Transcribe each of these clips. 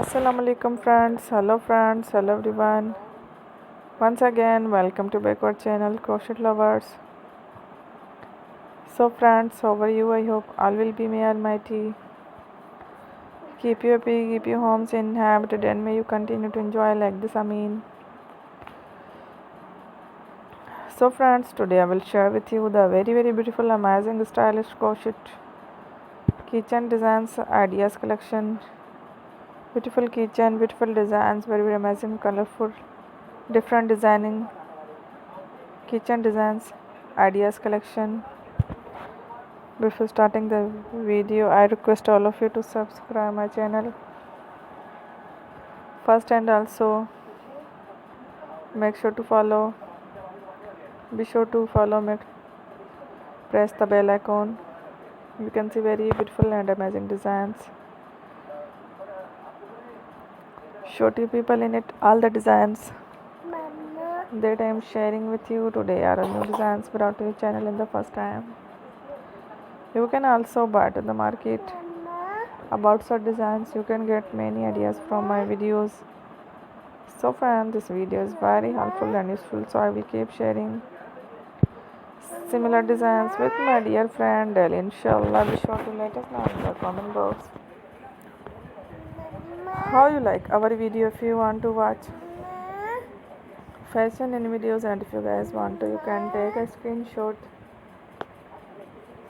Assalamu alaikum friends, hello everyone. Once again, welcome to backward channel Crochet Lovers. So friends, how are you? I hope all will be may almighty. Keep you happy, keep your homes inhabited, and may you continue to enjoy like this. Ameen. So friends, today I will share with you the very beautiful, amazing, stylish crochet keychain designs ideas collection. Beautiful keychain, beautiful designs, very amazing, colorful, different designing keychain designs ideas collection. Before starting the video, I request all of you to subscribe my channel first, and also make sure to follow, be sure to follow me, press the bell icon. You can see very beautiful and amazing designs, show to people in it. All the designs that I am sharing with you today are new designs brought to your channel in the first time. You can also buy to the market about such designs. You can get many ideas from my videos. So friends, this video is very helpful and useful, so I will keep sharing similar designs with my dear friend Del. Inshallah, be sure to let us know in the comment box how you like our video. If you want to watch fashion in videos, and if you guys want to, you can take a screenshot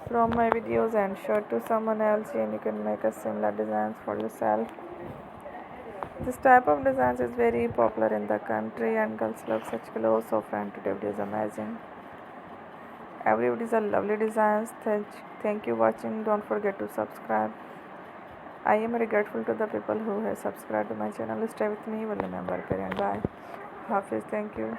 from my videos and show it to someone else, and you can make a similar designs for yourself. This type of designs is very popular in the country and girls love such clothes. So friend, today video is amazing. Everybody is a lovely designs. Thank you watching. Don't forget to subscribe. I am very grateful to the people who have subscribed to my channel. Stay with me. Will remember. And bye. Hafiz. Thank you.